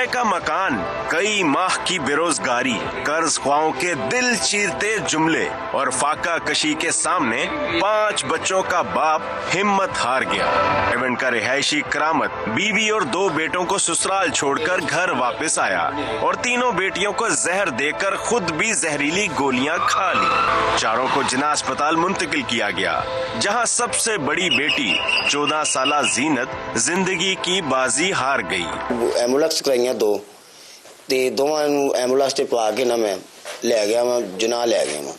किराए का मकान, कई माह की बेरोजगारी, कर्ज ख्वाहों के दिल चीरते जुमले और फाका कशी के सामने 5 बच्चों का बाप हिम्मत हार गया। रेवंड का रिहायशी करामत बीवी और 2 बेटों को ससुराल छोड़कर घर वापस आया और तीनों बेटियों को जहर देकर खुद भी जहरीली गोलियां खा ली। चारों को जिना अस्पताल मुंतकिल किया गया, जहां सबसे बड़ी बेटी 14 साला जीनत जिंदगी की बाजी हार गई। एम्बुलेंस कराइयां 2 ते दोवां नूं एम्बुलेंस ते पा के ना मैं ले गया, मैं जुनाह ले गया। मैं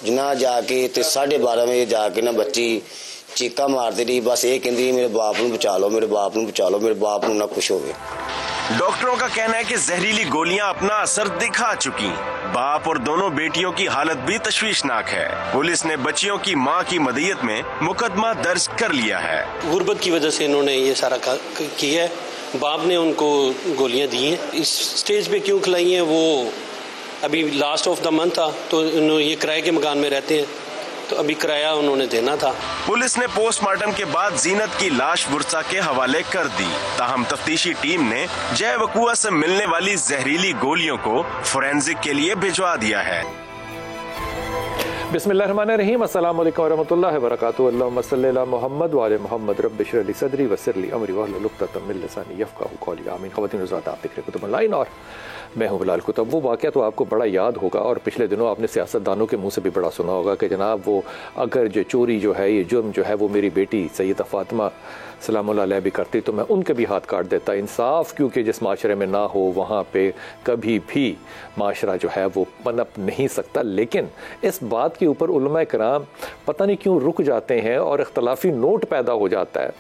जुनाह जाके ते 12:30 बजे जाके ना बच्ची चीका मारती रही, बस ये कहती मेरे बाप नूं बचा लो, मेरे बाप नूं बचा लो, मेरे बाप नूं ना कुछ होवे। डॉक्टरों का कहना है कि जहरीली गोलियां अपना असर दिखा चुकी। बाप और दोनों बेटियों की हालत भी तशवीशनाक है। पुलिस ने बच्चियों की मां की मदईयत में मुकदमा दर्ज कर लिया है। गुर्बत की वजह से इन्होंने ये सारा किया है। बाप ने उनको गोलियां दी हैं। इस स्टेज पे क्यों खिलाई हैं, वो अभी लास्ट ऑफ द मंथ था, तो ये किराए के मकान में रहते हैं, तो अभी किराया उन्होंने देना था। पुलिस ने पोस्टमार्टम के बाद जीनत की लाश बुरसा के हवाले कर दी। ताहम तफ्तीशी टीम ने जय वकुआ से मिलने वाली जहरीली गोलियों को फोरेंसिक के लिए भिजवा दिया है। बिस्मिल्लाहिर्रहमानिर्रहीम, अस्सलाम वालेकुम वरहमतुल्लाहि वबरकातुहू। अल्लाहुम्मा सल्लि अला मुहम्मद व आले मुहम्मद, रब्बि इश्रह ली सदरी वयस्सिर ली अमरी वहलुल उक़दतम मिन लिसानी यफ़क़हू क़ौली। आमीन। ख़वातीन हज़रात, आप देख रहे हैं कुतुब ऑनलाइन और मैं हूं बिलाल कुतुब। वो वाक़या तो आपको बड़ा याद होगा और पिछले दिनों आपने सियासतदानों के मुंह से भी बड़ा सुना होगा कि जनाब वो अगर जो चोरी जो है, ये जुर्म जो है वो मेरी बेटी सैयदा फ़ातिमा सलामुल्लाह अलैहा भी करती तो मैं उनके भी हाथ काट देता। इंसाफ क्योंकि जिस माशरे में ना हो वहाँ पे कभी भी माशरा जो है वो पनप नहीं सकता। लेकिन इस बात के ऊपर उलमा कराम पता नहीं क्यों रुक जाते हैं और इख्तलाफी नोट पैदा हो जाता है।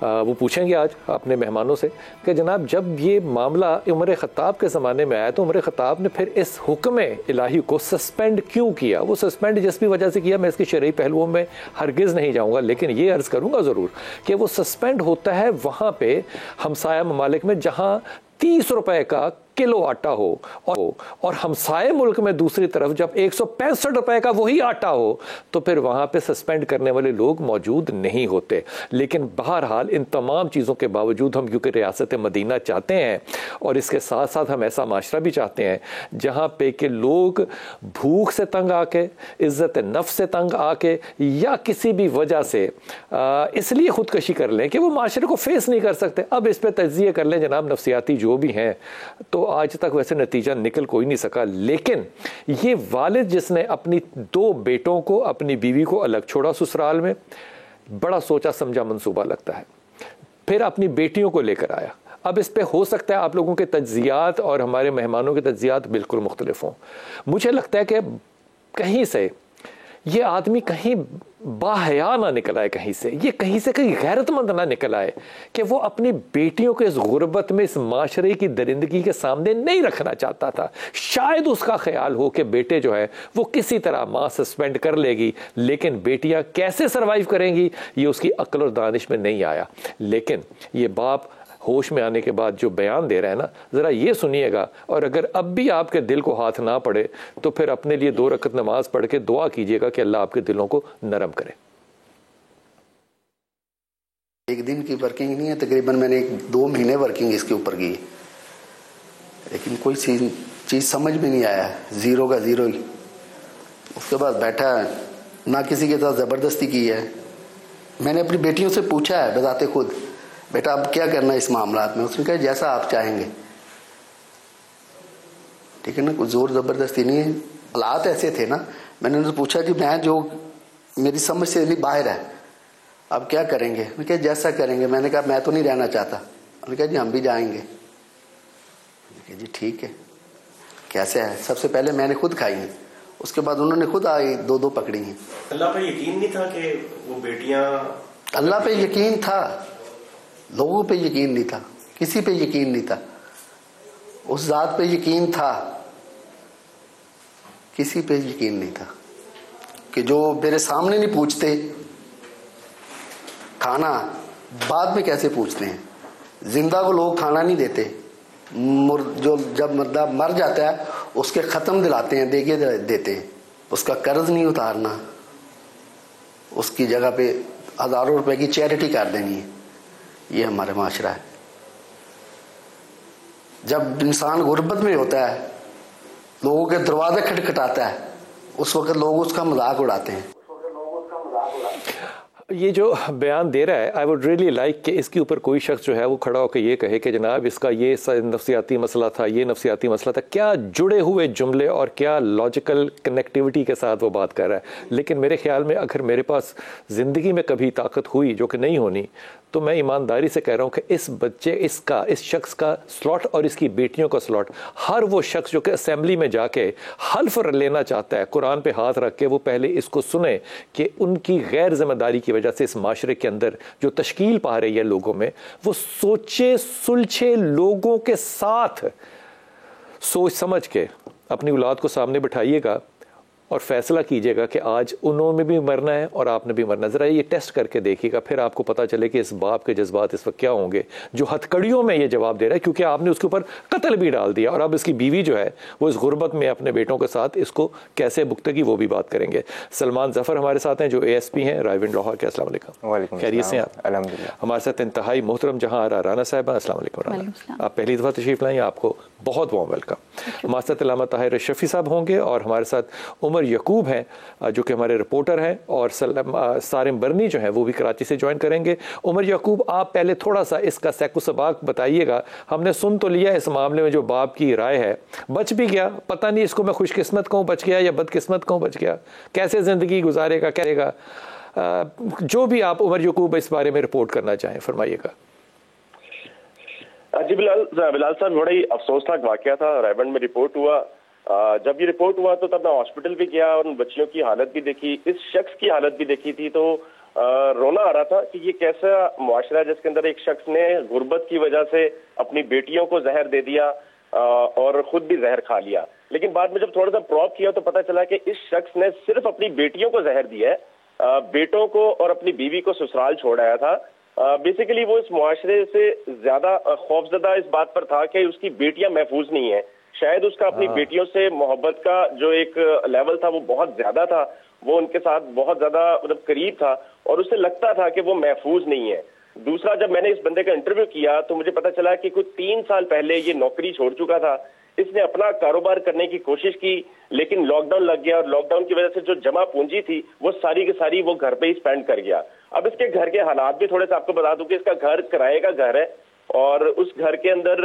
वो पूछेंगे आज अपने मेहमानों से कि जनाब जब ये मामला उमर ख़त्ताब के ज़माने में आया तो उमर ख़त्ताब ने फिर इस हुक्म इलाही को सस्पेंड क्यों किया। वो सस्पेंड जिस भी वजह से किया मैं इसके शरई पहलुओं में हरगिज़ नहीं जाऊँगा, लेकिन ये अर्ज़ करूँगा ज़रूर कि वो सस्पेंड होता है वहाँ पे हमसाया ममालिक में जहाँ 30 रुपए का किलो आटा हो और हमसाए मुल्क में दूसरी तरफ जब 165 रुपए का वही आटा हो तो फिर वहां पे सस्पेंड करने वाले लोग मौजूद नहीं होते। लेकिन बहरहाल इन तमाम चीज़ों के बावजूद हम क्योंकि रियासत मदीना चाहते हैं और इसके साथ साथ हम ऐसा माशरा भी चाहते हैं जहां पे कि लोग भूख से तंग आके, इज्जत नफ्स से तंग आके या किसी भी वजह से इसलिए खुदकशी कर लें कि वो माशरे को फेस नहीं कर सकते। अब इस पर तज्जिए कर लें जनाब नफ्सियाती जो भी हैं, तो आज तक वैसे नतीजा निकल कोई नहीं सका। लेकिन ये वालिद जिसने अपनी 2 बेटों को, अपनी बीवी को अलग छोड़ा ससुराल में, बड़ा सोचा समझा मंसूबा लगता है, फिर अपनी बेटियों को लेकर आया। अब इस पे हो सकता है आप लोगों के तज्जियात और हमारे मेहमानों के तज्जियात बिल्कुल मुख्तलिफ हों। मुझे लगता है कि कहीं से ये आदमी कहीं बाहया ना निकल आए, कहीं से कहीं गैरतमंद ना निकल आए कि वो अपनी बेटियों को इस गुर्बत में, इस माशरे की दरिंदगी के सामने नहीं रखना चाहता था। शायद उसका ख्याल हो कि बेटे जो है वो किसी तरह माँ सस्पेंड कर लेगी, लेकिन बेटियां कैसे सरवाइव करेंगी ये उसकी अक्ल और दानिश में नहीं आया। लेकिन ये बाप होश में आने के बाद जो बयान दे रहा है ना, ज़रा ये सुनिएगा, और अगर अब भी आपके दिल को हाथ ना पड़े तो फिर अपने लिए 2 रकत नमाज पढ़ के दुआ कीजिएगा कि अल्लाह आपके दिलों को नरम करे। एक दिन की वर्किंग नहीं है, तकरीबन मैंने 2 महीने वर्किंग इसके ऊपर की, लेकिन कोई चीज़ समझ में नहीं आया, ज़ीरो का ज़ीरो ही। उसके बाद बैठा ना किसी के साथ ज़बरदस्ती की है। मैंने अपनी बेटियों से पूछा है बताते खुद, बेटा अब क्या करना है इस मामला में। उसने कहा जैसा आप चाहेंगे, ठीक है ना, कोई जोर जबरदस्ती नहीं है, हालात ऐसे थे ना। मैंने उनसे पूछा कि मैं जो मेरी समझ से भी बाहर है, अब क्या करेंगे। उन्होंने कहा जैसा करेंगे। मैंने कहा मैं तो नहीं रहना चाहता। उन्होंने कहा जी हम भी जाएंगे। मैंने कहा जी ठीक है, कैसे है। सबसे पहले मैंने खुद खाई है, उसके बाद उन्होंने खुद आई 2-2 पकड़ी हैं। अल्लाह पे यकीन नहीं था कि वो बेटियां, अल्लाह पे यकीन था, लोगों पे यकीन नहीं था, किसी पे यकीन नहीं था, उस जात पे यकीन था, किसी पे यकीन नहीं था कि जो मेरे सामने नहीं पूछते खाना, बाद में कैसे पूछते हैं। जिंदा को लोग खाना नहीं देते, जो जब मर्दा मर जाता है उसके ख़त्म दिलाते हैं, देके देते हैं। उसका कर्ज नहीं उतारना, उसकी जगह पे हज़ारों रुपए की चैरिटी कर देनी है। ये हमारा माशरा है। जब इंसान गुर्बत में होता है, लोगों के दरवाजे खटखटाता है, उस वक्त लोग उसका मजाक उड़ाते हैं। ये जो बयान दे रहा है, आई वुड रियली लाइक कि इसके ऊपर कोई शख्स जो है वो खड़ा होकर ये कहे कि जनाब इसका ये नफ्सियाती मसला था, ये नफ्सियाती मसला था। क्या जुड़े हुए जुमले और क्या लॉजिकल कनेक्टिविटी के साथ वो बात कर रहा है। लेकिन मेरे ख्याल में अगर मेरे पास ज़िंदगी में कभी ताकत हुई, जो कि नहीं होनी, तो मैं ईमानदारी से कह रहा हूँ कि इस बच्चे इस शख्स का स्लॉट और इसकी बेटियों का स्लॉट, हर वो शख्स जो कि असेंबली में जाके हल्फ लेना चाहता है कुरान पे हाथ रख के, वो पहले इसको सुने कि उनकी गैर जिम्मेदारी की वजह से इस माशरे के अंदर जो तश्कील पा रही है लोगों में, वो सोचे सुलझे लोगों के साथ सोच समझ के अपनी औलाद को सामने बिठाइएगा और फैसला कीजिएगा कि आज उन्होंने भी मरना है और आपने भी मरना है। ज़रा ये टेस्ट करके देखिएगा, फिर आपको पता चले कि इस बाप के जज्बात इस वक्त क्या होंगे जो हथकड़ियों में ये जवाब दे रहा है, क्योंकि आपने उसके ऊपर कत्ल भी डाल दिया और अब इसकी बीवी जो है वो इस गुर्बत में अपने बेटों के साथ इसको कैसे भुगतेगी, वो भी बात करेंगे। सलमान जफ़र हमारे साथ हैं जो ASP हैं रायविंड लाहौर के। अस्सलाम वालेकुम, खैरियत से आप? अल्हम्दुलिल्लाह। हमारे साथ इंतहाई मोहतरम जहां आरा राना साहिबा, अस्सलाम वालेकुम। आप पहली दफ़ा तशरीफ़ लाएँ, आपको बहुत वार्म वेलकम। हमारे साथ अल्लामा ताहिर शफ़ी साहब होंगे और हमारे साथ उमर यकूब हैं जो कि हमारे रिपोर्टर हैं, और सारिम बरनी जो है वो भी कराची से ज्वाइन करेंगे। उमर यकूब, आप पहले थोड़ा सा इसका सैको सबाक बताइएगा। हमने सुन तो लिया इस मामले में जो बाप की राय है, बच भी गया, पता नहीं इसको मैं खुशकिस्मत कहूँ बच गया या बदकिस्मत कहूँ बच गया, कैसे ज़िंदगी गुजारेगा, करेगा, जो भी आप उमर यकूब इस बारे में रिपोर्ट करना चाहें फरमाइएगा। जी बिलाल साहब, बड़ा ही अफसोसनाक वाकया था। रायबंड में रिपोर्ट हुआ, जब ये रिपोर्ट हुआ तो तब मैं हॉस्पिटल भी गया और उन बच्चियों की हालत भी देखी, इस शख्स की हालत भी देखी थी, तो रोना आ रहा था कि ये कैसा मुआशरा है जिसके अंदर एक शख्स ने गुर्बत की वजह से अपनी बेटियों को जहर दे दिया और खुद भी जहर खा लिया। लेकिन बाद में जब थोड़ा सा प्रॉब किया तो पता चला कि इस शख्स ने सिर्फ अपनी बेटियों को जहर दिया है, बेटों को और अपनी बीवी को ससुराल छोड़ आया था। बेसिकली वो इस मुआशरे से ज्यादा खौफजदा इस बात पर था कि उसकी बेटियां महफूज नहीं है। शायद उसका अपनी बेटियों से मोहब्बत का जो एक लेवल था वो बहुत ज्यादा था, वो उनके साथ बहुत ज्यादा मतलब करीब था और उसे लगता था कि वो महफूज नहीं है। दूसरा, जब मैंने इस बंदे का इंटरव्यू किया तो मुझे पता चला कि कुछ 3 साल पहले ये नौकरी छोड़ चुका था। इसने अपना कारोबार करने की कोशिश की, लेकिन लॉकडाउन लग गया और लॉकडाउन की वजह से जो जमा पूंजी थी वो सारी की सारी वो घर पे ही स्पेंड कर गया। अब इसके घर के हालात भी थोड़े से आपको बता दूं कि इसका घर किराए का घर है और उस घर के अंदर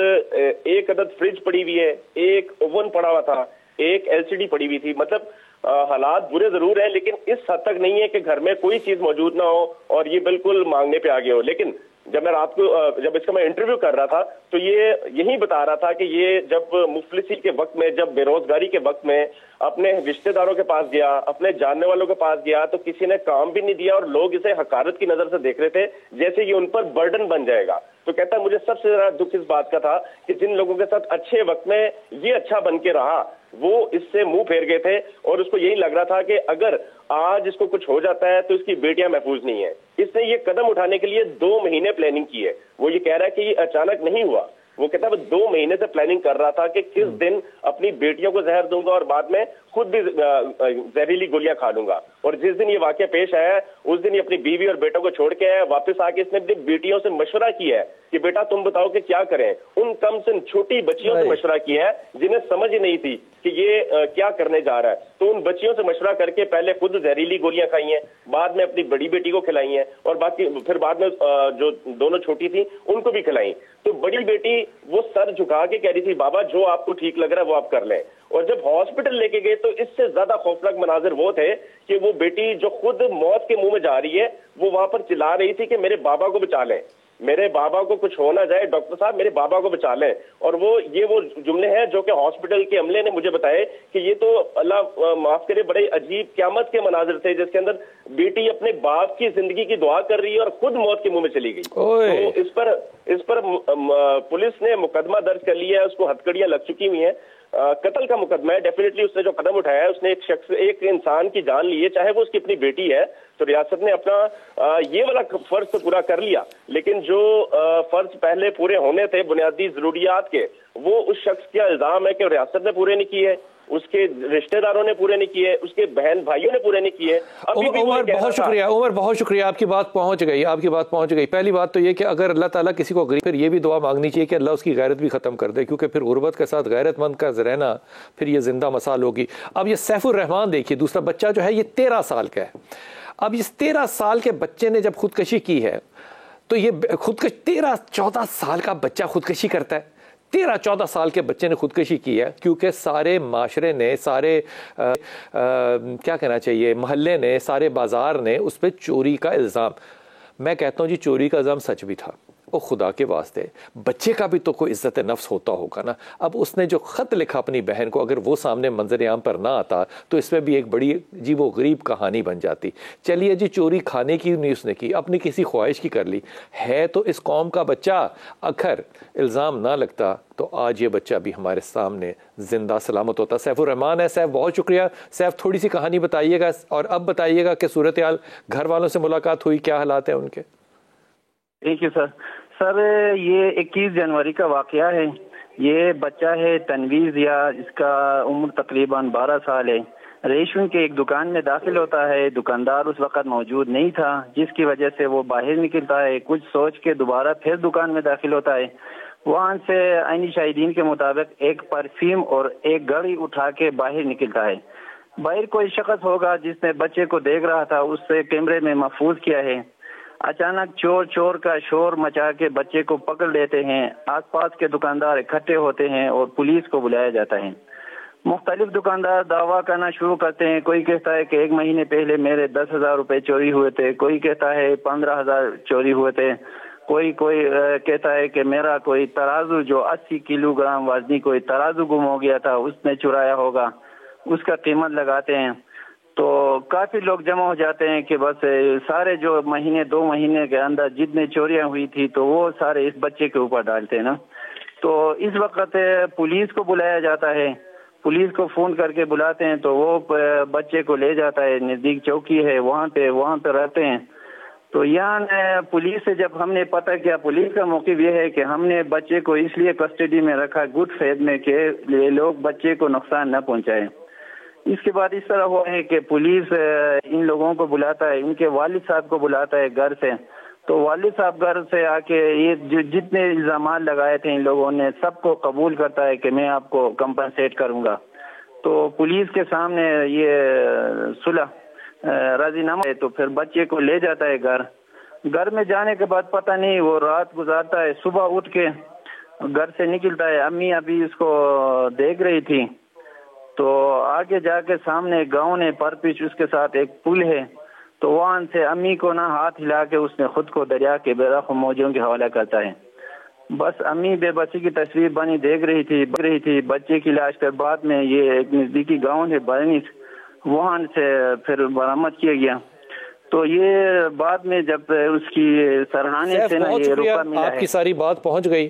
एक अदद फ्रिज पड़ी हुई है, एक ओवन पड़ा हुआ था, एक LCD पड़ी हुई थी। मतलब हालात बुरे जरूर हैं, लेकिन इस हद तक नहीं है कि घर में कोई चीज मौजूद ना हो और ये बिल्कुल मांगने पे आ गए हो। लेकिन जब मैं रात को जब इसका मैं इंटरव्यू कर रहा था तो ये यही बता रहा था कि ये जब मुफलिसी के वक्त में, जब बेरोजगारी के वक्त में अपने रिश्तेदारों के पास गया, अपने जानने वालों के पास गया, तो किसी ने काम भी नहीं दिया और लोग इसे हकारत की नजर से देख रहे थे जैसे ये उन पर बर्डन बन जाएगा। तो कहता मुझे सबसे ज्यादा दुख इस बात का था कि जिन लोगों के साथ अच्छे वक्त में ये अच्छा बन के रहा वो इससे मुंह फेर गए थे और उसको यही लग रहा था कि अगर आज इसको कुछ हो जाता है तो इसकी बेटियां महफूज नहीं है। इसने ये कदम उठाने के लिए 2 महीने प्लानिंग की है। वो ये कह रहा है कि ये अचानक नहीं हुआ, वो कहता है वो 2 महीने से प्लानिंग कर रहा था कि किस दिन अपनी बेटियों को जहर दूंगा और बाद में खुद भी जहरीली गोलियां खा लूंगा। और जिस दिन ये वाकया पेश आया उस दिन ये अपनी बीवी और बेटों को छोड़ के आया। वापस आके इसने अपनी बेटियों से मशवरा किया है कि बेटा तुम बताओ कि क्या करें। उन कम से छोटी बच्चियों से मशवरा किया है जिन्हें समझ ही नहीं थी कि ये क्या करने जा रहा है। तो उन बच्चियों से मशवरा करके पहले खुद जहरीली गोलियां खाई हैं, बाद में अपनी बड़ी बेटी को खिलाई हैं और बाकी फिर बाद में जो दोनों छोटी थी उनको भी खिलाई। तो बड़ी बेटी वो सर झुका के कह रही थी बाबा जो आपको ठीक लग रहा है वो आप कर लें। और जब हॉस्पिटल लेके गए तो इससे ज्यादा खौफनाक मनाजिर वो थे कि वो बेटी जो खुद मौत के मुंह में जा रही है वो वहां पर चिल्ला रही थी कि मेरे बाबा को बचा लें, मेरे बाबा को कुछ हो ना जाए, डॉक्टर साहब मेरे बाबा को बचा लें। और वो जुमले हैं जो कि हॉस्पिटल के अमले ने मुझे बताए कि ये तो अल्लाह माफ करे बड़े अजीब क़यामत के मनाजिर थे जिसके अंदर बेटी अपने बाप की जिंदगी की दुआ कर रही है और खुद मौत के मुंह में चली गई। तो इस पर पुलिस ने मुकदमा दर्ज कर लिया है, उसको हथकड़ियां लग चुकी हुई हैं। कत्ल का मुकदमा है। डेफिनेटली उसने जो कदम उठाया है उसने एक इंसान की जान ली है, चाहे वो उसकी अपनी बेटी है। तो रियासत ने अपना ये वाला फर्ज तो पूरा कर लिया, लेकिन जो फर्ज पहले पूरे होने थे बुनियादी जरूरियात के वो उस शख्स का इल्जाम है कि रियासत ने पूरे नहीं किए। उसके रिश्तेदारों ने पूरे नहीं किए, उसके बहन भाइयों ने पूरे नहीं किए। उमर बहुत शुक्रिया, उमर बहुत शुक्रिया, आपकी बात पहुंच गई, आपकी बात पहुंच गई। पहली बात तो ये कि अगर अल्लाह ताला किसी को गरीब, फिर ये भी दुआ मांगनी चाहिए कि अल्लाह उसकी गैरत भी खत्म कर दे, क्योंकि फिर गुर्बत के साथ गैरतमंद का रहना फिर ये जिंदा मसाल होगी। अब ये सैफुर रहमान देखिए, दूसरा बच्चा जो है ये 13 साल का है। अब इस 13 साल के बच्चे ने जब खुदकशी की है तो ये 13-14 साल का बच्चा खुदकशी करता है। 13-14 साल के बच्चे ने खुदकशी की है क्योंकि सारे माशरे ने, सारे क्या कहना चाहिए, मोहल्ले ने, सारे बाजार ने उस पर चोरी का इल्ज़ाम। मैं कहता हूँ जी चोरी का इल्ज़ाम सच भी था। ओ खुदा के वास्ते, बच्चे का भी तो कोई इज्जत नफ्स होता होगा ना। अब उसने जो ख़त लिखा अपनी बहन को, अगर वो सामने मंजर आम पर ना आता तो इसमें भी एक बड़ी अजीबो गरीब कहानी बन जाती। चलिए जी, चोरी खाने की नहीं उसने की, अपनी किसी ख्वाहिश की कर ली है, तो इस कौम का बच्चा। अगर इल्ज़ाम ना लगता तो आज ये बच्चा भी हमारे सामने जिंदा सलामत होता। सैफुर रहमान है। सैफ बहुत शुक्रिया। सैफ थोड़ी सी कहानी बताइएगा और अब बताइएगा कि सूरत हाल, घर वालों से मुलाकात हुई, क्या हालात हैं उनके? ठीक है सर। सर ये 21 जनवरी का वाकया है। ये बच्चा है तनवीज़, या इसका उम्र तकरीबन 12 साल है। रेशमी के एक दुकान में दाखिल होता है। दुकानदार उस वक्त मौजूद नहीं था, जिसकी वजह से वो बाहर निकलता है। कुछ सोच के दोबारा फिर दुकान में दाखिल होता है। वहाँ से आईनी शाहिदीन के मुताबिक एक परफ्यूम और एक घड़ी उठा के बाहर निकलता है। बाहर कोई शख्स होगा जिसने बच्चे को देख रहा था, उससे कैमरे में महफूज किया है। अचानक चोर चोर का शोर मचा के बच्चे को पकड़ लेते हैं। आसपास के दुकानदार इकट्ठे होते हैं और पुलिस को बुलाया जाता है। मुख्तलिफ दुकानदार दावा करना शुरू करते हैं। कोई कहता है कि 1 महीने पहले मेरे 10,000 रुपए चोरी हुए थे, कोई कहता है 15,000 चोरी हुए थे, कोई कहता है कि मेरा कोई तराजू जो 80 किलोग्राम वजनी कोई तराजू गुम हो गया था, उसने चुराया होगा, उसका कीमत लगाते हैं। तो काफी लोग जमा हो जाते हैं कि बस सारे जो 2 महीने के अंदर जितनी चोरियां हुई थी तो वो सारे इस बच्चे के ऊपर डालते हैं ना। तो इस वक्त पुलिस को बुलाया जाता है। पुलिस को फोन करके बुलाते हैं तो वो बच्चे को ले जाता है, नजदीक चौकी है वहाँ पे रहते हैं। तो यहाँ पुलिस से जब हमने पता किया, पुलिस का मौक़िफ़ ये है कि हमने बच्चे को इसलिए कस्टडी में रखा गुड फेथ में कि ये लोग बच्चे को नुकसान न पहुँचाए। इसके बाद इस तरह हुआ है कि पुलिस इन लोगों को बुलाता है, इनके वालिद साहब को बुलाता है घर से। तो वालिद साहब घर से आके ये जितने इल्ज़ाम लगाए थे इन लोगों ने सबको कबूल करता है कि मैं आपको कंपनसेट करूंगा। तो पुलिस के सामने ये सुलह राजीनामा है। तो फिर बच्चे को ले जाता है घर में जाने के बाद पता नहीं वो रात गुजारता है। सुबह उठ के घर से निकलता है। अम्मी अभी इसको देख रही थी। तो आगे जाके सामने गांव ने परपिच उसके साथ एक पुल है। तो वहां से अम्मी को ना हाथ हिला के उसने खुद को दरिया के बेरहम मौजों के हवाला करता है। बस अम्मी बेबसी की तस्वीर बनी देख रही थी बच्चे की लाश। फिर बाद में ये एक नजदीकी गांव है बरनीस, वहां से फिर बरामद किया गया। तो ये बाद में जब उसकी सरहाने से ना ये रुपया मिला है। आपकी सारी बात पहुंच गई।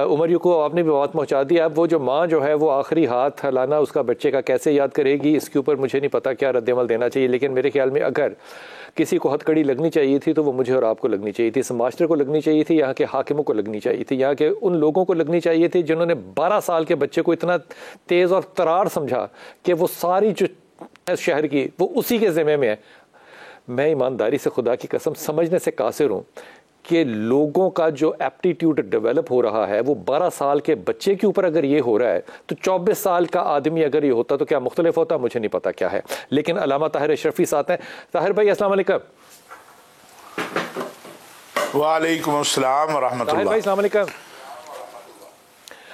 उमर को आपने भी बात पहुंचा दी। अब वो जो माँ जो है वो आखिरी हाथ हिलाना उसका बच्चे का कैसे याद करेगी, इसके ऊपर मुझे नहीं पता क्या रद्दमल देना चाहिए। लेकिन मेरे ख्याल में अगर किसी को हथकड़ी लगनी चाहिए थी तो वो मुझे और आपको लगनी चाहिए थी, इस मास्टर को लगनी चाहिए थी, यहाँ के हाकिमों को लगनी चाहिए थी, यहाँ के उन लोगों को लगनी चाहिए थी जिन्होंने 12 साल के बच्चे को इतना तेज़ और तरार समझा कि वो सारी जो शहर की वो उसी के ज़िम्मे में है। मैं ईमानदारी से खुदा की कसम समझने से कासिर हूँ कि लोगों का जो एप्टीट्यूड डेवलप हो रहा है वो 12 साल के बच्चे के ऊपर अगर ये हो रहा है तो 24 साल का आदमी अगर ये होता तो क्या मुख्तलिफ होता, मुझे नहीं पता क्या है। लेकिन अल्लामा ताहिर अशरफी साथ हैं। ताहिर भाई अस्सलाम वालेकुम। वालेकुम अस्सलाम व रहमतुल्लाह। ताहिर भाई अस्सलाम वालेकुम।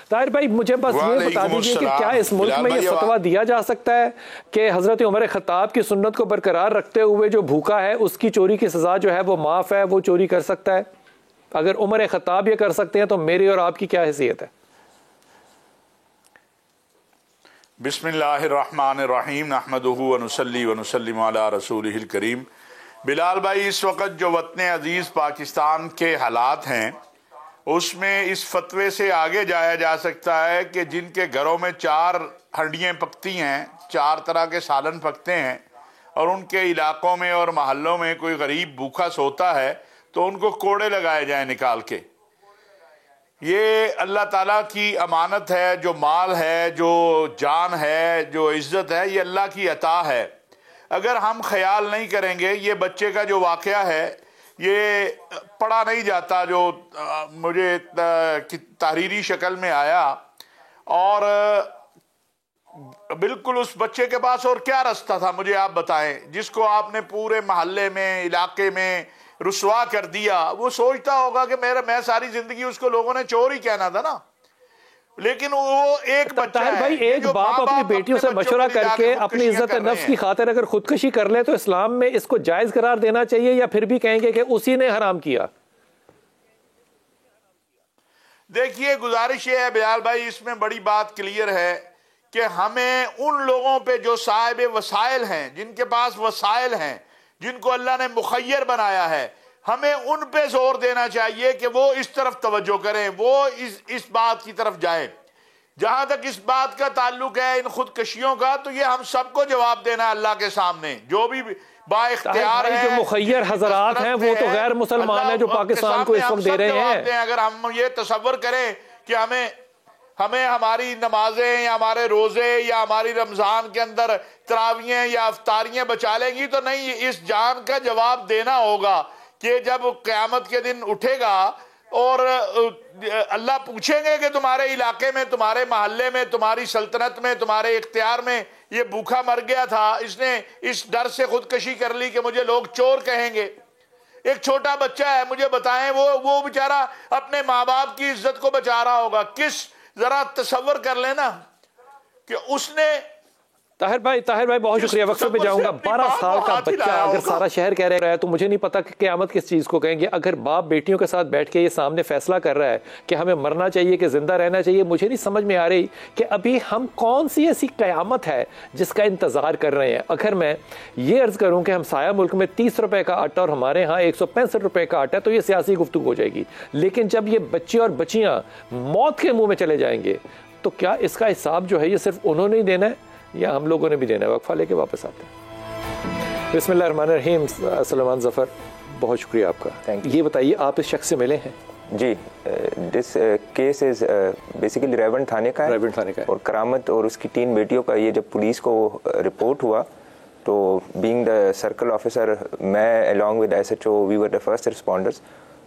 ताहिर भाई मुझे बस ये बता दीजिए कि क्या इस मुल्क में ये फतवा दिया जा सकता है कि हजरत उमर खत्ताब की सुन्नत को बरकरार रखते हुए जो भूखा है उसकी चोरी की सजा जो है वो माफ है, वो चोरी कर सकता है? अगर उमर खत्ताब ये कर सकते हैं तो मेरी और आपकी क्या हैसियत है? बिस्मिल्लाहिर्रहमानिर्रहीम नहमदुहु व नुसल्ली व नुसल्लिमु अला रसूलिहिल करीम। बिलाल भाई, इस वक्त जो वतन अजीज पाकिस्तान के हालात हैं उसमें इस फतवे से आगे जाया जा सकता है कि जिनके घरों में 4 हंडियाँ पकती हैं, 4 तरह के सालन पकते हैं और उनके इलाकों में और महल्लों में कोई गरीब भूखा सोता है तो उनको कोड़े लगाए जाएं निकाल के। ये अल्लाह ताला की अमानत है, जो माल है, जो जान है, जो इज्जत है, ये अल्लाह की अता है। अगर हम ख्याल नहीं करेंगे, ये बच्चे का जो वाक़या है ये पढ़ा नहीं जाता, जो मुझे तहरीरी शक्ल में आया, और बिल्कुल उस बच्चे के पास और क्या रास्ता था, मुझे आप बताएं, जिसको आपने पूरे मोहल्ले में, इलाके में रुसवा कर दिया। वो सोचता होगा कि मैं सारी जिंदगी, उसको लोगों ने चोर ही कहना था ना, लेकिन वो एक बच्चा है। भाई, एक बाप अपनी बेटियों से मशवरा करके अपनी इज्जत नफ्स की खातिर अगर खुदकुशी कर ले तो इस्लाम में इसको जायज करार देना चाहिए, या फिर भी कहेंगे कि उसी ने हराम किया? देखिए, गुजारिश ये है बिलाल भाई, इसमें बड़ी बात क्लियर है कि हमें उन लोगों पे जो साहिब वसाइल हैं, जिनके पास वसाइल हैं, जिनको अल्लाह ने मुखय्यर बनाया है, हमें उन पे जोर देना चाहिए कि वो इस तरफ तवज्जो करें, वो इस बात की तरफ जाएं। जहां तक इस बात का ताल्लुक है इन खुदकशियों का, तो ये हम सबको जवाब देना अल्लाह के सामने। जो भी बाइख्तियार है, जो मुखय्यर हजरात हैं, वो तो गैर मुसलमान है जो पाकिस्तान को इस वक्त दे रहे हैं। अगर हम ये तसव्वुर करें कि हमें हमारी नमाजें या हमारे रोजे या हमारी रमजान के अंदर तरावियां या अफ्तारियां बचा लेंगी, तो नहीं, इस जान का जवाब देना होगा कि जब क़यामत के दिन उठेगा और अल्लाह पूछेंगे कि तुम्हारे इलाके में, तुम्हारे मोहल्ले में, तुम्हारी सल्तनत में, तुम्हारे इख्तियार में ये भूखा मर गया था, इसने इस डर से खुदकशी कर ली कि मुझे लोग चोर कहेंगे। एक छोटा बच्चा है, मुझे बताएं, वो बेचारा अपने माँ बाप की इज्जत को बचा रहा होगा। जरा तसव्वुर कर लेना कि उसने। ताहिर भाई बहुत शुक्रिया, वक्फे पे जाऊंगा। 12 साल का बच्चा अगर सारा शहर कह रहा है तो मुझे नहीं पता कि क़यामत किस चीज़ को कहेंगे। अगर बाप बेटियों के साथ बैठ के ये सामने फैसला कर रहा है कि हमें मरना चाहिए कि जिंदा रहना चाहिए, मुझे नहीं समझ में आ रही कि अभी हम कौन सी ऐसी क़यामत है जिसका इंतज़ार कर रहे हैं। अगर मैं ये अर्ज़ करूँ कि हम साया मुल्क में 30 रुपये का आटा और हमारे यहाँ 165 रुपये का आटा है, तो ये सियासी गुफ्तगू हो जाएगी। लेकिन जब ये बच्चे और बच्चियाँ मौत के मुँह में चले जाएंगे, तो क्या इसका हिसाब जो है ये सिर्फ उन्होंने ही देना है या हम लोगों ने भी देना है? वक्फा लेके वापस आते हैं। बिस्मिल्लाहिर्रहमानिर्रहीम। सलमान ज़फ़र, बहुत शुक्रिया आपका। Thank you. ये बताइए, आप इस शख्स से मिले हैं? जी, दिस केस इज बेसिकली रेवंड थाने का है और करामत और उसकी 3 बेटियों का। ये जब पुलिस को रिपोर्ट हुआ तो बीइंग द सर्कल ऑफिसर, मैं along with SHO we were the first responders.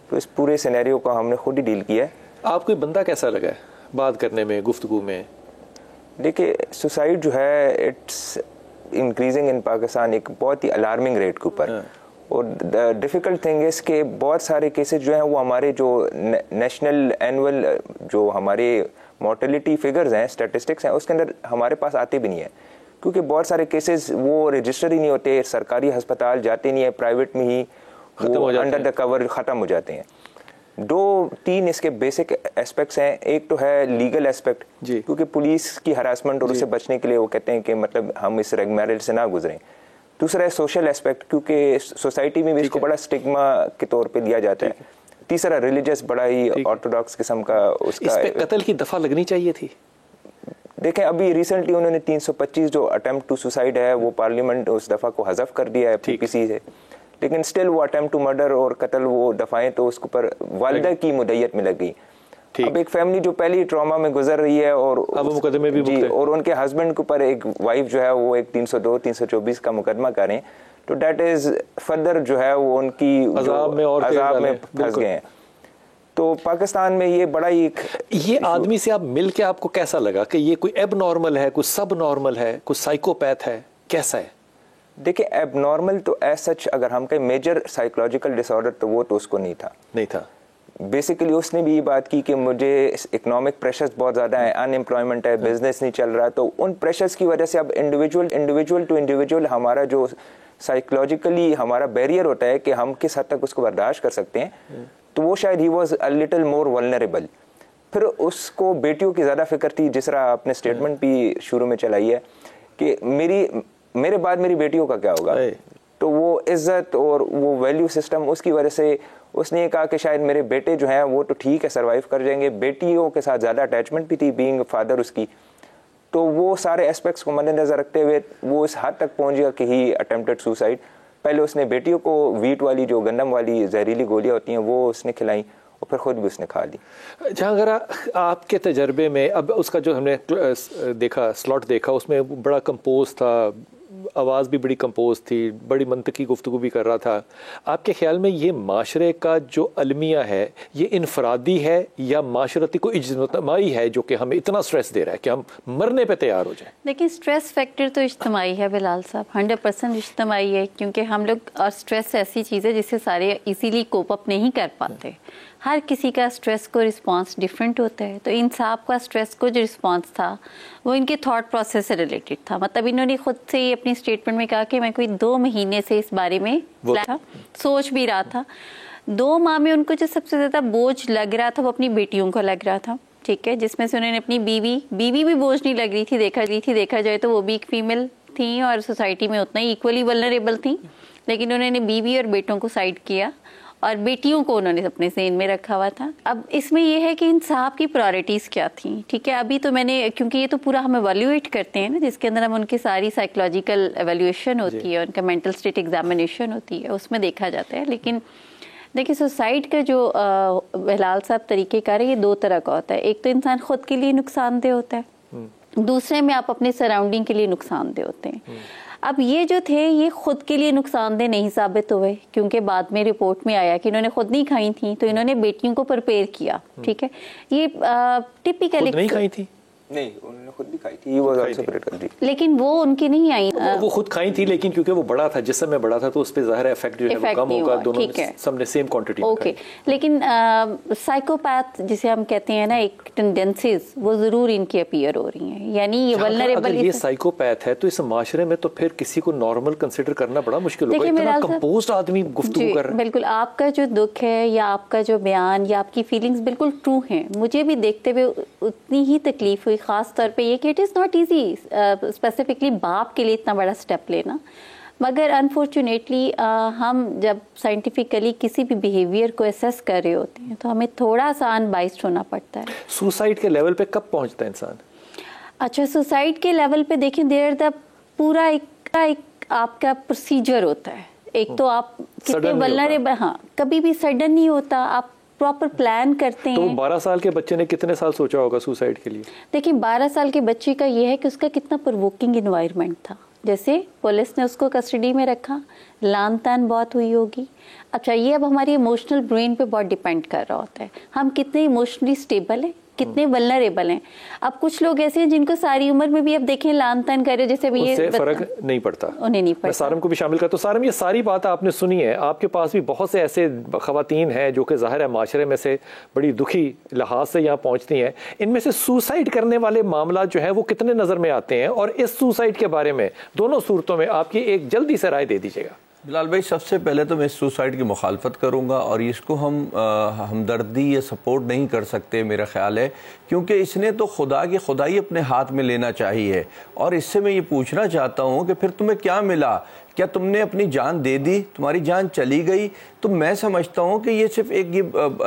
तो इस पूरे सिनेरियो को हमने खुद ही डील किया है। आपको बंदा कैसा लगा है बात करने में, गुफ्तगू में? देखिए, सुसाइड जो है इट्स इंक्रीजिंग इन पाकिस्तान एक बहुत ही अलार्मिंग रेट के ऊपर। और द डिफ़िकल्ट थिंग इज़ कि बहुत सारे केसेस जो हैं वो हमारे जो नेशनल एनुअल जो हमारे मोर्टेलिटी फिगर्स हैं, स्टैटिस्टिक्स हैं, उसके अंदर हमारे पास आते भी नहीं है, क्योंकि बहुत सारे केसेस वो रजिस्टर ही नहीं होते, सरकारी अस्पताल जाते नहीं है, प्राइवेट में ही वो अंडर द कवर ख़त्म हो जाते हैं। 2-3 इसके बेसिक एस्पेक्ट्स हैं। एक तो है लीगल एस्पेक्ट, क्योंकि पुलिस की हरासमेंट और उससे बचने के लिए वो कहते हैं कि मतलब हम इस रेगमैरिज से ना गुजरें। दूसरा है सोशल एस्पेक्ट, क्योंकि सोसाइटी में भी इसको बड़ा स्टिग्मा के तौर पे लिया जाता है। तीसरा रिलीजियस, बड़ा ही ऑर्थोडॉक्स किस्म का उसका। इस पे कत्ल की दफा लगनी चाहिए थी। देखें, अभी रिसेंटली उन्होंने 325 जो अटेम्प्ट टू सुसाइड है वो पार्लियामेंट उस दफा को हज़फ कर दिया है PPC से, लेकिन स्टिल वो अटेम्प्ट टू मर्डर और कत्ल वो दफाएं तो उसके ऊपर वालिदा की मुद्दत में लग गई। अब एक फैमिली जो पहले ही ट्रॉमा में गुजर रही है और अब मुकदमे भी जी, और उनके हस्बैंड के ऊपर एक वाइफ जो है वो एक 302-324 का मुकदमा करें, तो डेट इज फर्दर जो है वो उनकी अजाब में फंस गए हैं। तो पाकिस्तान में ये बड़ा ही ये आदमी से आप मिल के आपको कैसा लगा कि ये कोई एब नॉर्मल है, कोई सब नॉर्मल है, कोई साइकोपैथ है, कैसा है? देखिए, एब नॉर्मल तो एज सच अगर हम कहें मेजर साइकोलॉजिकल डिसऑर्डर तो वो तो उसको नहीं था। बेसिकली उसने भी ये बात की कि मुझे इकोनॉमिक प्रेशर्स बहुत ज़्यादा है, अनएम्प्लॉयमेंट है, बिजनेस नहीं चल रहा, तो उन प्रेशर्स की वजह से अब इंडिविजुअल टू इंडिविजुअल हमारा जो साइकोलॉजिकली हमारा बैरियर होता है कि हम किस हद तक उसको बर्दाश्त कर सकते हैं, तो वो शायद he was a little more vulnerable. फिर उसको बेटियों की ज़्यादा फिक्र थी, जिस तरह आपने स्टेटमेंट भी शुरू में चलाई है कि मेरे बाद मेरी बेटियों का क्या होगा, तो वो इज्जत और वो वैल्यू सिस्टम उसकी वजह से उसने ये कहा कि शायद मेरे बेटे जो हैं वो तो ठीक है सर्वाइव कर जाएंगे। बेटियों के साथ ज़्यादा अटैचमेंट भी थी बीइंग फादर उसकी, तो वो सारे एस्पेक्ट्स को मद्देनजर रखते हुए वो इस हद तक पहुंच गया कि ही अटेम्प्टेड सुसाइड। पहले उसने बेटियों को वीट वाली जो गंदम वाली जहरीली गोलियां होती हैं वो उसने खिलाई, और फिर ख़ुद भी उसने खा ली। जहाँ आपके तजर्बे में अब उसका जो हमने देखा स्लॉट देखा उसमें बड़ा कंपोज था, आवाज़ भी बड़ी कंपोज थी, बड़ी मंतकी गुफ्तगू भी कर रहा था। आपके ख्याल में ये माशरे का जो अलमिया है ये इनफरादी है या माशरती को इज्तिमाई है जो कि हमें इतना स्ट्रेस दे रहा है कि हम मरने पे तैयार हो जाए? देखिए स्ट्रेस फैक्टर तो इज्तिमाई है बिलाल साहब, 100% इज्तिमाई है, क्योंकि हम लोग, और स्ट्रेस ऐसी चीज़ है जिससे सारे इजीली कोप अप नहीं कर पाते। हर किसी का स्ट्रेस को रिस्पांस डिफरेंट होता है। तो इन साहब का स्ट्रेस को जो रिस्पांस था वो इनके थॉट प्रोसेस से रिलेटेड था। मतलब इन्होंने खुद से ही अपनी स्टेटमेंट में कहा कि मैं कोई 2 महीने से इस बारे में सोच भी रहा था। 2 माह में उनको जो सबसे ज़्यादा बोझ लग रहा था वो अपनी बेटियों को लग रहा था, ठीक है, जिसमें से उन्होंने अपनी बीवी भी बोझ नहीं लग रही थी, देखा जाए तो वो भी एक फीमेल थी और सोसाइटी में उतना ही इक्वली वल्नरेबल थी, लेकिन उन्होंने बीवी और बेटों को साइड किया और बेटियों को उन्होंने अपने ज़हन में रखा हुआ था। अब इसमें यह है कि इन साहब की प्रायोरिटीज़ क्या थी, ठीक है। अभी तो मैंने, क्योंकि ये तो पूरा हम एवेल्युएट करते हैं ना, जिसके अंदर हम उनकी सारी साइकोलॉजिकल एवेल्युएशन होती है, उनका मेंटल स्टेट एग्जामिनेशन होती है, उसमें देखा जाता है। लेकिन देखिए सुसाइड का जो बिलाल साहब तरीक़ेकार है ये 2 तरह का होता है। एक तो इंसान खुद के लिए नुकसानदेह होता है, दूसरे में आप अपने सराउंडिंग के लिए नुकसानदेह होते हैं। अब ये जो थे ये खुद के लिए नुकसानदेह नहीं साबित हुए, क्योंकि बाद में रिपोर्ट में आया कि इन्होंने खुद नहीं खाई थी, तो इन्होंने बेटियों को प्रिपेयर किया, ठीक है। ये टिपिकल नहीं खाई थी, नहीं उन्होंने खुद भी खाई थी, वो सेपरेट कर दी, लेकिन वो उनकी नहीं आई। वो खुद खाई थी, लेकिन क्योंकि वो बड़ा था, जिस समय बड़ा था तो उस पे ज़ाहिर इफेक्ट जो है वो कम होगा, दोनों सबने सेम क्वांटिटी में ओके। लेकिन साइकोपैथ जिसे हम कहते हैं ना, एक टेंडेंसीज वो जरूर इनकी अपीयर हो रही हैं, यानी ये वल्नरेबल। ये साइकोपैथ है तो इस माशरे में तो फिर किसी को नॉर्मल कंसिडर करना बड़ा मुश्किल होगा, इतना कंपोज्ड आदमी गुफ्तगू कर रहा है। बिल्कुल आपका जो दुख है या आपका जो बयान या आपकी फीलिंग्स बिल्कुल ट्रू हैं। मुझे भी देखते हुए उतनी ही तकलीफ हुई, खास तौर पे ये कि it is not easy specifically बाप के लिए इतना बड़ा स्टेप लेना, मगर अनफॉर्चुनेटली हम जब साइंटिफिकली किसी भी बिहेवियर को असेस कर रहे होते हैं तो हमें थोड़ा सा अनबाइस्ड होना पड़ता है। सुसाइड के लेवल पे कब पहुंचता है इंसान? अच्छा, सुसाइड के लेवल पे देखें, देर द पूरा एक आपका प्रोसीजर होता है। एक तो आप कितने वल्नरेबल, हाँ, कभी भी सडन नहीं होता, आप प्रॉपर प्लान करते हैं। तो 12 साल के बच्चे ने कितने साल सोचा होगा सुसाइड के लिए? देखिए 12 साल के बच्चे का ये है कि उसका कितना प्रोवोकिंग एनवायरनमेंट था। जैसे पुलिस ने उसको कस्टडी में रखा, लान तान बहुत हुई होगी। अच्छा, ये अब हमारी इमोशनल ब्रेन पे बहुत डिपेंड कर रहा होता है, हम कितने इमोशनली स्टेबल हैं, कितने वल्नरेबल हैं। अब कुछ लोग ऐसे हैं जिनको सारी उम्र में भी अब देखें लान तान करे, जैसे ये फर्क नहीं पड़ता, उन्हें नहीं पड़ता। मैं सारम को भी शामिल करता हूं। सारम, ये सारी बात आपने सुनी है, आपके पास भी बहुत से ऐसे खवातीन हैं जो कि ज़ाहिर है माशरे में से बड़ी दुखी लिहाज से यहाँ पहुँचती हैं। इनमें से सुसाइड करने वाले मामला जो है वो कितने नज़र में आते हैं, और इस सुसाइड के बारे में दोनों सूरतों में आपकी एक जल्दी से राय दे दीजिएगा। बिलाल भाई, सबसे पहले तो मैं इस सुसाइड की मुखालफत करूंगा, और इसको हम हमदर्दी या सपोर्ट नहीं कर सकते मेरा ख्याल है, क्योंकि इसने तो खुदा की खुदाई अपने हाथ में लेना चाहिए। और इससे मैं ये पूछना चाहता हूँ कि फिर तुम्हें क्या मिला? क्या तुमने अपनी जान दे दी? तुम्हारी जान चली गई? तो मैं समझता हूँ कि ये सिर्फ एक ये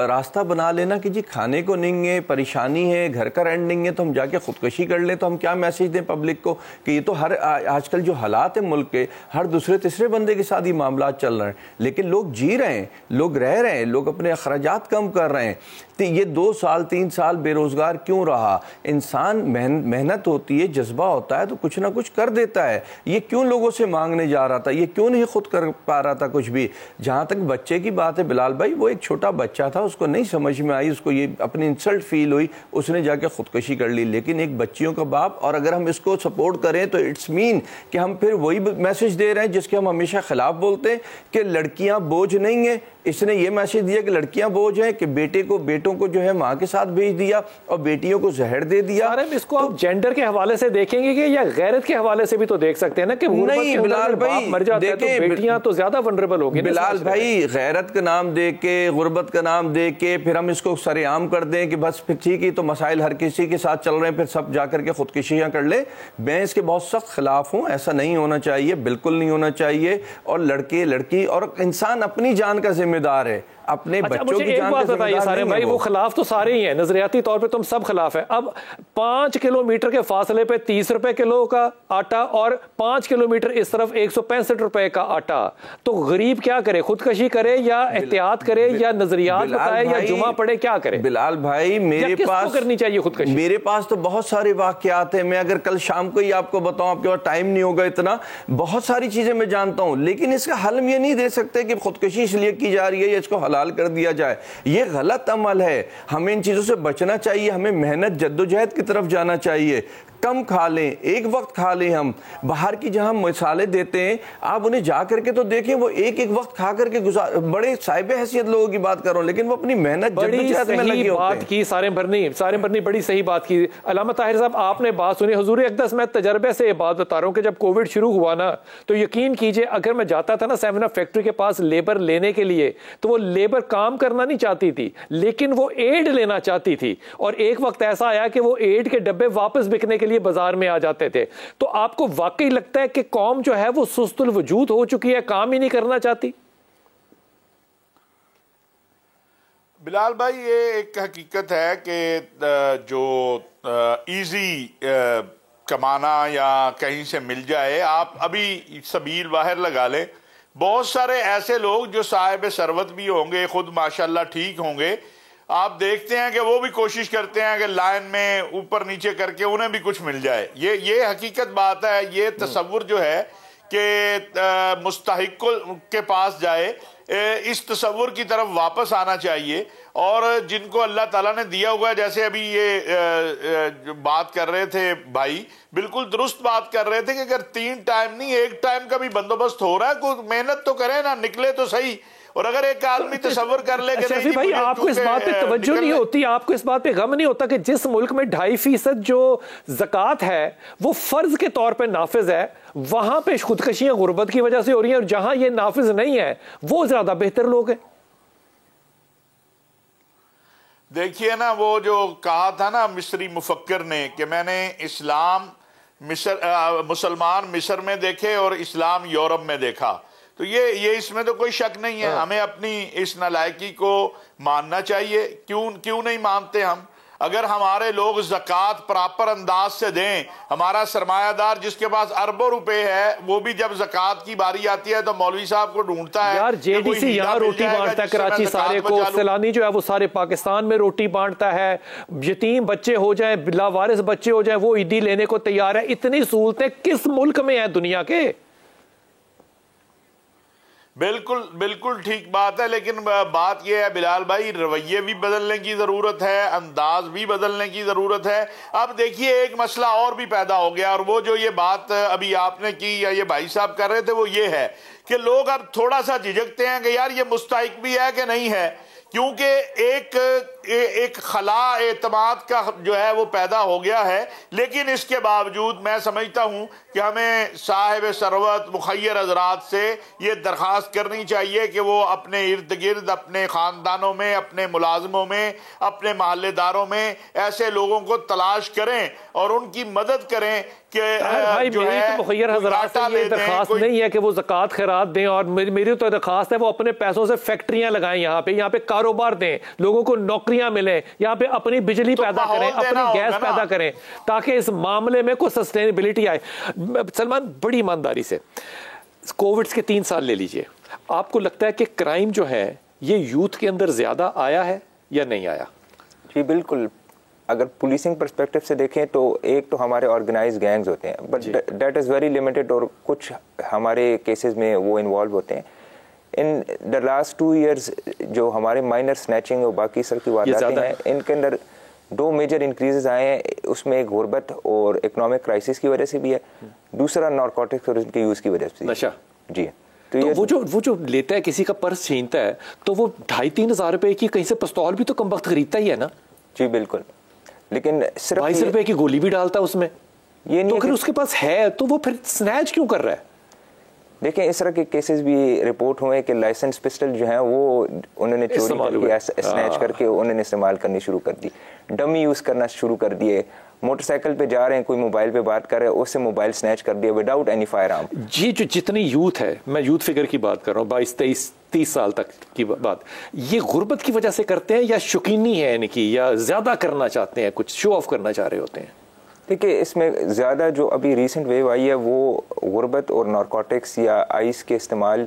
रास्ता बना लेना कि जी खाने को नहीं है, परेशानी है, घर का रेंट नहीं है, तो हम जाके खुदकुशी कर लें। तो हम क्या मैसेज दें पब्लिक को कि ये तो हर आजकल जो हालात है मुल्क के, हर दूसरे तीसरे बंदे के साथ ये मामला चल रहे हैं, लेकिन लोग जी रहे हैं, लोग रह रहे हैं, लोग अपने अखराजात कम कर रहे हैं। तो ये 2 साल 3 साल बेरोजगार क्यों रहा? इंसान मेहनत होती है, जज्बा होता है, तो कुछ ना कुछ कर देता है। ये क्यों लोगों से मांगने जा रहा था? ये क्यों नहीं खुद कर पा रहा था कुछ भी? जहाँ तक बच्चे की बात है बिलाल भाई, वो एक छोटा बच्चा था, उसको नहीं समझ में आई, उसको ये अपनी इंसल्ट फील हुई, उसने जाके खुदकुशी कर ली। लेकिन एक बच्चियों का बाप, और अगर हम इसको सपोर्ट करें तो इट्स मीन कि हम फिर वही मैसेज दे रहे हैं जिसके हम हमेशा खिलाफ बोलते हैं कि लड़कियां बोझ नहीं है। इसने ये मैसेज दिया कि लड़कियां बोझ हैं, कि बेटों को जो है माँ के साथ भेज दिया और बेटियों को जहर दे दिया। अरे इसको तो, आप जेंडर के हवाले से देखेंगे कि या गैरत के हवाले से भी तो देख सकते हैं ना कि नहीं बिलाल भाई, मर जाता है तो बेटियां तो ज्यादा वनरेबल होगी। बिलाल भाई, गैरत का नाम दे के, गुर्बत का नाम दे के फिर हम इसको सरेआम कर दें कि बस फिर ठीक ही तो मसाइल हर किसी के साथ चल रहे हैं, फिर सब जाकर के खुदकुशियां कर ले। मैं इसके बहुत सख्त खिलाफ हूँ, ऐसा नहीं होना चाहिए, बिल्कुल नहीं होना चाहिए। और लड़के लड़की और इंसान अपनी जान का जिम्मेदार है, अपने बच्चों मुझे की एक जान बात का बताइए सारे भाई, वो खिलाफ तो सारे ही हैं, नजरियाती तौर पे तुम सब खिलाफ है। अब 5 किलोमीटर के फासले पे 30 रुपए किलो का आटा और 5 किलोमीटर इस तरफ 165 रुपए का आटा, तो गरीब क्या करे? खुदकशी करे या एहतियात करे या नजरियात बताए या जुमा पढ़े, क्या करे? बिलाल भाई मेरे पास करनी चाहिए खुदकशी? मेरे पास तो बहुत सारे वाकयात हैं, मैं अगर कल शाम को ही आपको बताऊं, आपके पास टाइम नहीं होगा इतना, बहुत सारी चीजें मैं जानता हूं, लेकिन इसका हल हम ये नहीं दे सकते कि खुदकशी इसलिए की जा रही है या इसको हलाल कर दिया जाए। ये गलत अमल है, हमें इन चीजों से बचना चाहिए, हमें मेहनत जद्दोजहद की तरफ जाना चाहिए। कम खा लें, एक वक्त खा लें। हम बाहर की जहां मसाले देते हैं, आप उन्हें जा करके तो देखें, वो एक एक वक्त खा करके गुजार, बड़े साहिब हैसियत लोगों की बात कर रहा हूं, लेकिन वो अपनी मेहनत जद्दोजहद में लगे होते हैं। की सारे भरनी बड़ी सही बात की। अल्लामा ताहिर साहब, आपने बात सुनी, हुजूर अक़दस, मैं तजर्बे से ये बात बता रहा हूं कि जब कोविड शुरू हुआ ना, तो यकीन कीजिए अगर मैं जाता था ना 7 फैक्ट्री के पास लेबर लेने के लिए, तो वो लेबर काम करना नहीं चाहती थी, लेकिन वो एड लेना चाहती थी। और एक वक्त ऐसा आया कि वो एड के डब्बे वापस बिकने के लिए बाजार में आ जाते थे। तो आपको वाकई लगता है कि कौम जो है वो सुस्तुल वजूद हो चुकी है, काम ही नहीं करना चाहती? बिलाल भाई, ये एक हकीकत है कि जो इजी कमाना या कहीं से मिल जाए, आप अभी सबील बाहर लगा लें, बहुत सारे ऐसे लोग जो साहिब सरवत भी होंगे, खुद माशाल्लाह ठीक होंगे, आप देखते हैं कि वो भी कोशिश करते हैं कि लाइन में ऊपर नीचे करके उन्हें भी कुछ मिल जाए। ये हकीकत बात है। ये तसव्वुर जो है कि मुस्तहिक के पास जाए, इस तसव्वुर की तरफ वापस आना चाहिए। और जिनको अल्लाह ताला ने दिया हुआ है, जैसे अभी ये बात कर रहे थे भाई, बिल्कुल दुरुस्त बात कर रहे थे कि अगर 3 टाइम नहीं 1 टाइम का भी बंदोबस्त हो रहा है, कोई मेहनत तो करे ना, निकले तो सही। और अगर एक आदमी तस्वर कर ले कि नहीं भाई, आपको इस बात पे तवज्जो नहीं होती, आपको इस बात पे गम नहीं होता कि जिस मुल्क में 2.5% जो ज़कात है वो फर्ज के तौर पे नाफिज है, वहां पे खुदकशियां गुर्बत की वजह से हो रही हैं, और जहां ये नाफिज नहीं है वो ज्यादा बेहतर लोग हैं। देखिए ना, वो जो कहा था ना मिस्री मुफक्कर ने कि मैंने इस्लाम मुसलमान मिस्र में देखे और इस्लाम यूरोप में देखा, तो ये इसमें तो कोई शक नहीं है। हमें अपनी इस नालायकी को मानना चाहिए। क्यों नहीं मानते हम? अगर हमारे लोग ज़कात प्रॉपर अंदाज से दें, हमारा सरमायादार जिसके पास अरबों रुपए है, वो भी जब ज़कात की बारी आती है तो मौलवी साहब को ढूंढता है। यार जेडीसी यहाँ रोटी बांटता है कराची सारे को, सैलानी जो है वो सारे पाकिस्तान में रोटी बांटता है, यतीम बच्चे हो जाए, लावारिस बच्चे हो जाए, वो ईदी लेने को तैयार है। इतनी सहूलतें किस मुल्क में है दुनिया के? बिल्कुल ठीक बात है, लेकिन बात यह है बिलाल भाई, रवैये भी बदलने की ज़रूरत है, अंदाज भी बदलने की ज़रूरत है। अब देखिए, एक मसला और भी पैदा हो गया, और वो जो ये बात अभी आपने की या ये भाई साहब कर रहे थे, वो ये है कि लोग अब थोड़ा सा झिझकते हैं कि यार ये मुस्तहिक भी है कि नहीं है, क्योंकि एक खला एतमाद का जो है वो पैदा हो गया है। लेकिन इसके बावजूद मैं समझता हूँ कि हमें साहिब सरवत मुखय्यर हजरात से ये दरख्वास्त करनी चाहिए कि वो अपने इर्द गिर्द, अपने ख़ानदानों में, अपने मुलाजमों में, अपने महल्लेदारों में ऐसे लोगों को तलाश करें और उनकी मदद करें कि जो है मुखय्यर हजरात से ये दरख्वास्त नहीं है कि वो ज़कात खैरात दें, और मेरी तो दरख्वास्त है वो अपने पैसों से फैक्ट्रियां लगाएं, यहाँ पे कारोबार दें, लोगों को नौकरियां मिले, यहाँ पे अपनी बिजली पैदा करें, अपनी गैस पैदा करें, ताकि इस मामले में कोई सस्टेनेबिलिटी आए। सलमान, बड़ी ईमानदारी से, कोविड के 3 साल ले लीजिए, आपको लगता है कि क्राइम जो है ये यूथ के अंदर ज्यादा आया है या नहीं आया? जी बिल्कुल। अगर पुलिसिंग पर्सपेक्टिव से देखें तो एक तो हमारे ऑर्गेनाइज गैंग्स होते हैं, but that is very limited, और कुछ हमारे केसेस में वो इन्वॉल्व होते हैं। इन द लास्ट 2 years जो हमारे माइनर स्नैचिंग और बाकी सर की वारदातें हैं, इनके अंदर 2 मेजर इंक्रीजेस आए हैं। उसमें एक गुर्बत और इकोनॉमिक क्राइसिस की वजह से भी है, दूसरा नारकोटिक्स और इनके यूज़ की वजह से। नशा जी। तो वो जो लेता है, किसी का पर्स छीनता है, तो वो 2,500-3 हज़ार रुपए की कहीं से पिस्तौल भी तो कम वक्त खरीदता ही है ना? जी बिल्कुल। लेकिन सिर्फ 22 रुपए की गोली भी डालता है उसमें, ये नहीं तो अगर उसके पास है तो वो फिर स्नैच क्यों कर रहा है? देखें, इस तरह के केसेस भी रिपोर्ट हुए कि लाइसेंस पिस्टल जो है वो उन्होंने चोरी करके स्नैच करके उन्होंने इस्तेमाल करनी शुरू कर दी, डमी यूज़ करना शुरू कर दिए, मोटरसाइकिल पे जा रहे हैं, कोई मोबाइल पे बात कर रहे हैं, उससे मोबाइल स्नैच कर दिया विदाउट एनी फायर आर्म। जी, जो जितनी यूथ है, मैं यूथ फिगर की बात कर रहा हूँ, 22-23-30 साल तक की बात, ये गुर्बत की वजह से करते हैं या शौकीनी है इनकी, या ज्यादा करना चाहते हैं, कुछ शो ऑफ करना चाह रहे होते हैं? देखिए, इसमें ज़्यादा जो अभी रीसेंट वेव आई है वो गुर्बत और नारकोटिक्स या आइस के इस्तेमाल,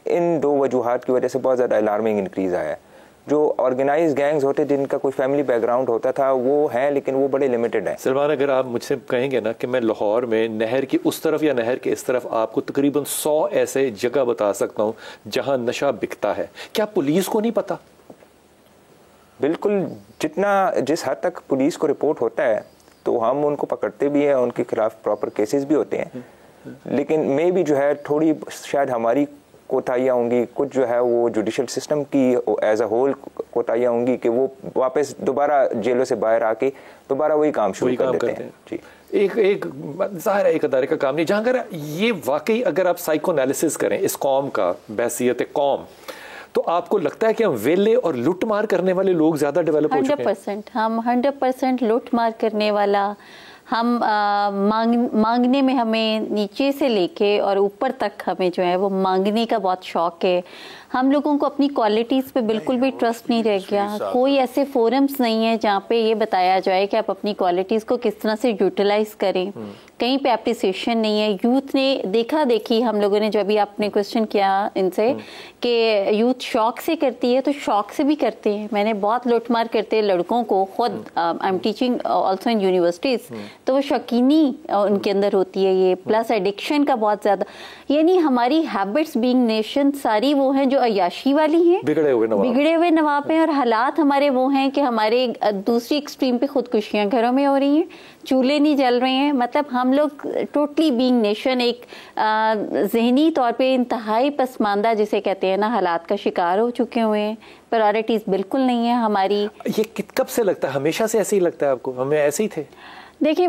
इन दो वजूहात की वजह से बहुत ज़्यादा अलार्मिंग इंक्रीज़ आया है। जो ऑर्गेनाइज गैंग्स होते जिनका कोई फैमिली बैकग्राउंड होता था वो हैं, लेकिन वो बड़े लिमिटेड हैं। सलमान, अगर आप मुझसे कहेंगे ना कि मैं लाहौर में नहर की उस तरफ या नहर के इस तरफ आपको तकरीबन 100 ऐसे जगह बता सकता हूँ जहाँ नशा बिकता है, क्या पुलिस को नहीं पता? बिल्कुल, जिस हद तक पुलिस को रिपोर्ट होता है तो हम उनको पकड़ते भी हैं, उनके खिलाफ प्रॉपर केसेस भी होते हैं, लेकिन मे भी जो है थोड़ी शायद हमारी कोताहियाँ होंगी, कुछ जो है वो जुडिशल सिस्टम की एज अ होल कोताहियाँ होंगी कि वो वापस दोबारा जेलों से बाहर आके दोबारा वही काम शुरू कर देते हैं। जी, एक ज़ाहिर है एक अदारे का काम नहीं, जहाँ अगर ये वाकई अगर आप साइको एनालिसिस करें इस कौम का, बहसियत कौम, तो आपको लगता है कि हम वेले और लूट मार करने वाले लोग ज्यादा डेवलप हो चुके हैं? 100% हम 100% लूट मार करने वाला, हम मांगने में हमें नीचे से लेके और ऊपर तक हमें जो है वो मांगने का बहुत शौक है। हम लोगों को अपनी क्वालिटीज़ पे बिल्कुल भी ट्रस्ट नहीं रह गया। कोई ऐसे फोरम्स नहीं है जहाँ पे ये बताया जाए कि आप अपनी क्वालिटीज़ को किस तरह से यूटिलाइज करें। कहीं पे एप्रिसिएशन नहीं है। यूथ ने देखा देखी, हम लोगों ने जो अभी आपने क्वेश्चन किया इनसे कि यूथ शौक से करती है, तो शौक से भी करते हैं। मैंने बहुत लूटमार करते हैं लड़कों को, खुद I am teaching also in universities, तो वो शौकीनी उनके अंदर होती है ये, प्लस एडिक्शन का बहुत ज़्यादा। यानी हमारी हैबिट्स बीइंग नेशन सारी वो हैं जो अयाशी वाली हैं, बिगड़े हुए नवाब हैं, और हालात हमारे वो हैं कि हमारे दूसरी एक्सट्रीम पे खुदकुशियाँ घरों में हो रही हैं, चूल्हे नहीं जल रहे हैं। मतलब हम लोग टोटली बीइंग नेशन एक जहनी तौर पे इंतहाई पसमानदा जिसे कहते हैं ना हालात का शिकार हो चुके हुए हैं। प्रायोरिटीज़ बिल्कुल नहीं है हमारी। ये कब से लगता है? हमेशा से ऐसे ही लगता है आपको? हमें ऐसे ही थे? देखिए,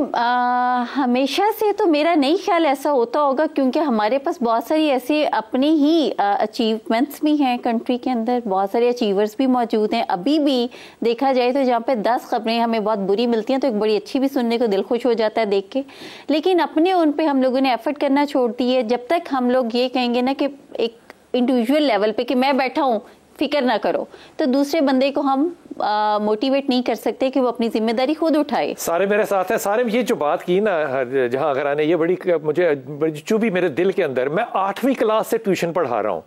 हमेशा से तो मेरा नहीं ख्याल ऐसा होता होगा, क्योंकि हमारे पास बहुत सारी ऐसे अपनी ही अचीवमेंट्स भी हैं कंट्री के अंदर, बहुत सारे अचीवर्स भी मौजूद हैं। अभी भी देखा जाए तो जहाँ पे 10 खबरें हमें बहुत बुरी मिलती हैं तो एक बड़ी अच्छी भी सुनने को दिल खुश हो जाता है देख के, लेकिन अपने उन पे हम लोगों ने एफर्ट करना छोड़ दी है। जब तक हम लोग ये कहेंगे ना कि एक इंडिविजुअल लेवल पे कि मैं बैठा हूँ फिक्र ना करो, तो दूसरे बंदे को हम मोटिवेट नहीं कर सकते कि वो अपनी जिम्मेदारी खुद उठाए। सारे मेरे साथ है। सारे ये जो बात की ना जहाँ अगर आने, ये बड़ी चुभी मेरे दिल के अंदर। मैं 8वीं क्लास से ट्यूशन पढ़ा रहा हूँ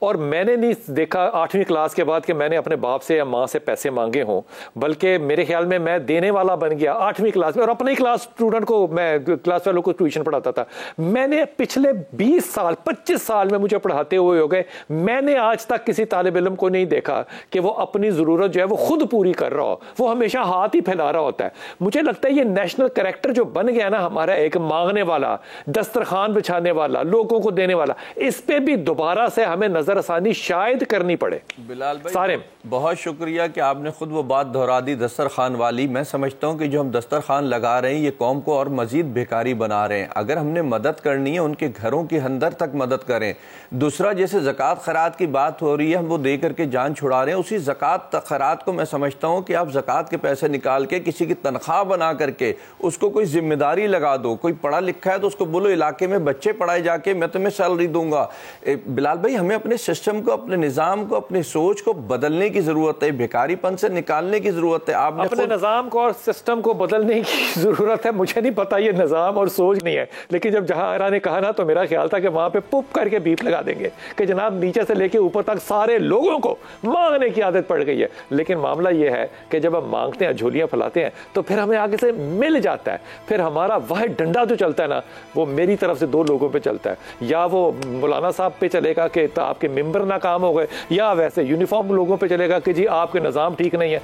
और मैंने नहीं देखा 8वीं क्लास के बाद कि मैंने अपने बाप से या माँ से पैसे मांगे हों, बल्कि मेरे ख्याल में मैं देने वाला बन गया 8वीं क्लास में, और अपने क्लास स्टूडेंट को, मैं क्लास वालों को ट्यूशन पढ़ाता था। मैंने पिछले 20 साल 25 साल में मुझे पढ़ाते हुए हो गए, मैंने आज तक किसी तालिब इल्म को नहीं देखा कि वो अपनी ज़रूरत जो है वो खुद पूरी कर रहा हो, वो हमेशा हाथ ही फैला रहा होता है। मुझे लगता है ये नेशनल कैरेक्टर जो बन गया ना हमारा, एक मांगने वाला, दस्तरखान बिछाने वाला, लोगों को देने वाला, इस पे भी दोबारा से हमें नजरसानी शायद करनी पड़े। बिलाल भाई, सारे बहुत शुक्रिया कि आपने खुद वो बात दोहरा दी दस्तरखान वाली। मैं समझता हूँ कि जो हम दस्तरखान लगा रहे हैं ये कौम को और मजीद बेकारी बना रहे हैं। अगर हमने मदद करनी है उनके घरों के अंदर तक मदद करें। दूसरा, जैसे ज़कात खैरात की बात हो रही है, हम वो दे करके जान छुड़ा रहे हैं। उसी ज़कात खैरात को मैं समझता हूँ कि आप ज़कात के पैसे निकाल के किसी की तनख्वाह बना करके उसको कोई जिम्मेदारी लगा दो। कोई पढ़ा लिखा है तो उसको बोलो इलाके में बच्चे पढ़ाए जाके, मैं तुम्हें सैलरी दूंगा। बिलाल भाई, हमें अपने सिस्टम को, अपने निज़ाम को, अपनी सोच को बदलने की ज़रूरत है, बेकारीपन से निकालने की ज़रूरत है। आपने अपने निज़ाम को और सिस्टम को बदलने की ज़रूरत है। मुझे नहीं पता ये निज़ाम और सोच नहीं है, लेकिन जब जहां ने कहा ना तो मेरा ख्याल था कि वहां पे पुप करके बीप लगा देंगे कि जनाब नीचे से लेके ऊपर तक सारे लोगों को मांगने की आदत पड़ गई है। लेकिन मामला ये है कि जब हम मांगते हैं, झोलियां फैलाते हैं, तो फिर हमें आगे से मिल जाता है। फिर हमारा वह डंडा जो चलता है ना, वो मेरी तरफ से 2 लोगों पे चलता है, या वो मौलाना साहब पे चलेगा कि तो आपके मेंबर नाकाम हो गए, या वैसे यूनिफॉर्म लोगों पे चलेगा कि जी आपके निज़ाम ठीक नहीं है।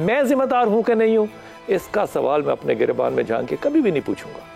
मैं जिम्मेदार हूं कि नहीं हूं, इसका सवाल मैं अपने गिरबान में झांक के कभी भी नहीं पूछूंगा।